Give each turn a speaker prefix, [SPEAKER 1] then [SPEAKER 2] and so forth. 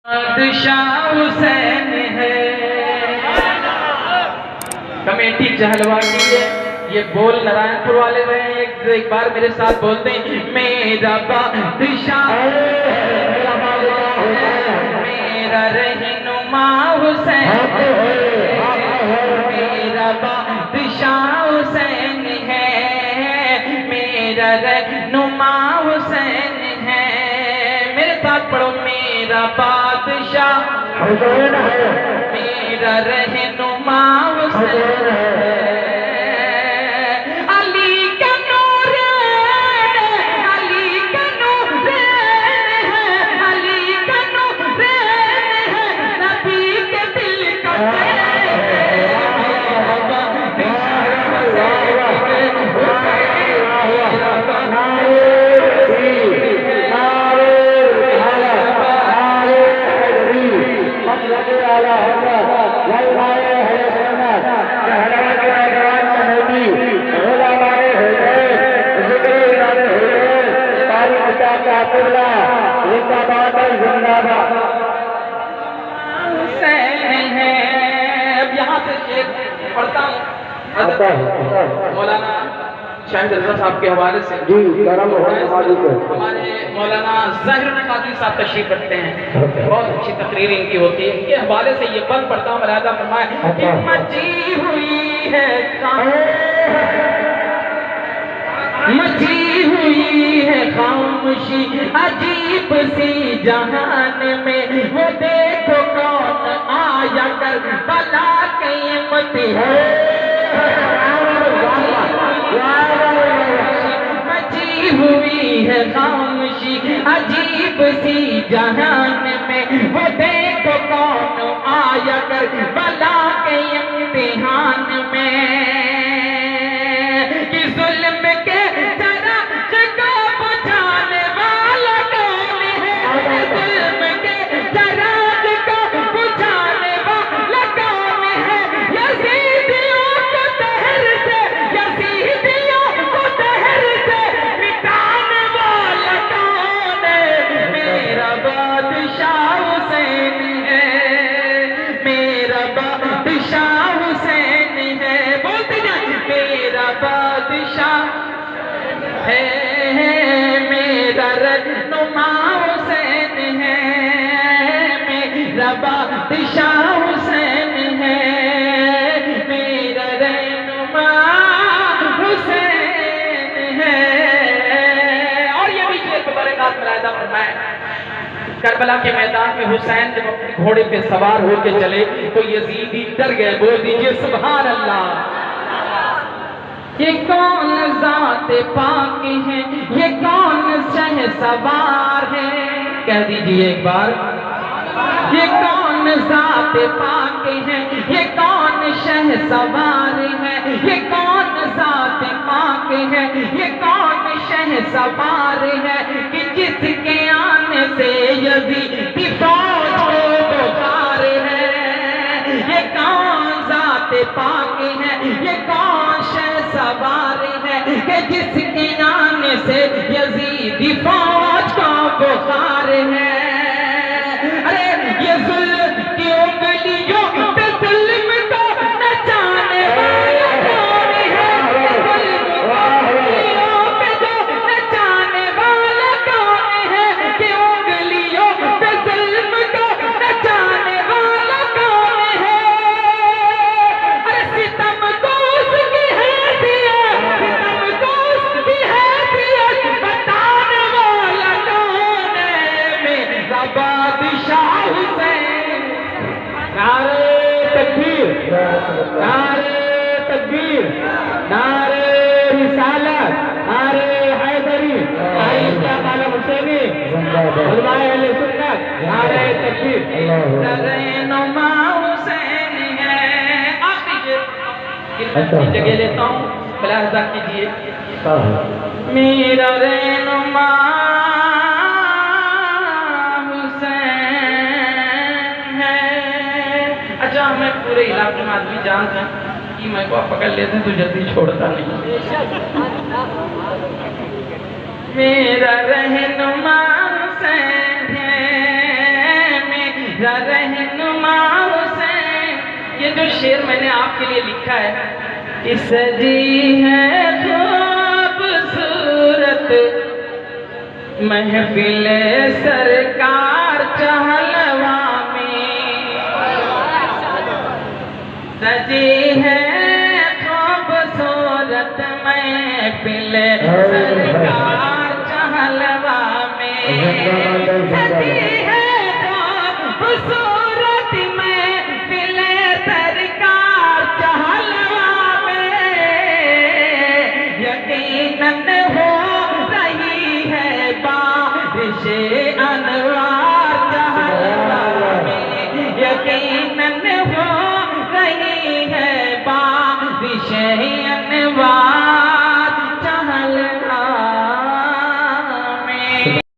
[SPEAKER 1] بادشاہ حسین ہے۔ کمیٹی چہلوا کی ہے، یہ بول نارائن پور والے رہے ہیں، ایک بار میرے ساتھ بولتے ہیں میرا بادشاہ، میرا رہنما حسین، میرا بادشاہ حسین ہے، میرا رہنما حسین ہے۔ میرے ساتھ پڑھو میرا بادشاہ حسین ہے، میرا رہنما حسین ہے۔ علی کا نور ہے، علی کا نور ہے، علی کا نور ہے، نبی کے دل کا پڑھتا ہوں مولانا شاہد رضا صاحب کے حوالے سے ہمارے مولانا ظاہر القادری صاحب تشریف رکھتے ہیں، بہت اچھی تقریر ان کی ہوتی ہے، ان کے حوالے سے یہ بند پڑھتا ہوں، ملاحظہ فرمائے کہ مچی ہوئی ہے مچی ہوئی ہے خاموشی عجیب سی جہان میں، وہ دیکھو کون آیا کر بلا قیمت ہے، مچی ہوئی ہے خاموشی عجیب سی جہان میں، وہ دیکھو کون آیا کر بلا کے امتحان میں، کہ ظلم کے چراغ کو بجھانے والا کون ہے، ظلم کے چراغ کو بجھانے والا کون ہے، یزیدیوں کو دہر سے، یزیدیوں کو دہر سے مٹانے والا کون ہے، میرا بادشاہ حسین ہے، میرا بادشاہ حسین ہے، بولتے جائیں میرا بادشاہ ہے، میرا رہنما حسین ہے، میرا بادشاہ حسین ہے، میرا رہنما حسین ہے۔ اور یہ بھی شعر پہ برکات ملاحظہ فرمائے، کربلا کے میدان میں حسین جب اپنے گھوڑے پہ سوار ہو کے چلے تو یزیدی ڈر گئے، بول دیجئے سبحان اللہ۔ یہ کون ذات پاک ہے، یہ کون شہ سوار ہے، کہہ دیجئے ایک بار، یہ کون ذات پاک ہے، یہ کون شہ سوار ہے، یہ کون ذات پاک ہے، یہ کون شہ سوار ہے، کہ جس کے آنے سے یزیدی فوج کو بخار ہے، یہ کون ذات پاک ہے، یہ کون شہ سوار ہے، کہ جس کے آنے سے یزیدی فوج کو بخار ہے۔ ارے یہ ظلم کی انگلیوں پہ ظلم کو نچانے والا کون ہے، ظلم کی انگلیوں پہ جو نچانے والا کون ہے، کہ انگلیوں پہ ظلم کو نچانے والا کون ہے، ارے ستم کو اس کی حیثیت، ستم کو اس کی حیثیت بتانے والا کون ہے، میرا بادشاہ حسین۔ نعرہ تکبیر، نعرہ تکبیر، نعرہ رسالت، نعرہ حیدری، نعرہ مولا حسینی، علماء اہل سنت، نعرہ تکبیر، رہنما حسین ہے۔ آخری جگہ لیتا ہوں، ملاحظہ کیجئے، میرا رہنما میں پورے علاقے میں آدمی جانتے ہیں کہ میں کو آپ پکڑ لیتے ہیں تو جلدی چھوڑتا نہیں، میرا رہنما حسین ہے، رہنما حسین. یہ جو شعر میں نے آپ کے لیے لکھا ہے کہ سجی ہے خوبصورت محفل سرکار چہلوا میں، سجی ہے خوبصورت محفل سرکار چہلوا میں، سجی ہے خوبصورت محفل سرکار چہلوا میں، یقیناً ہو رہی ہے بارش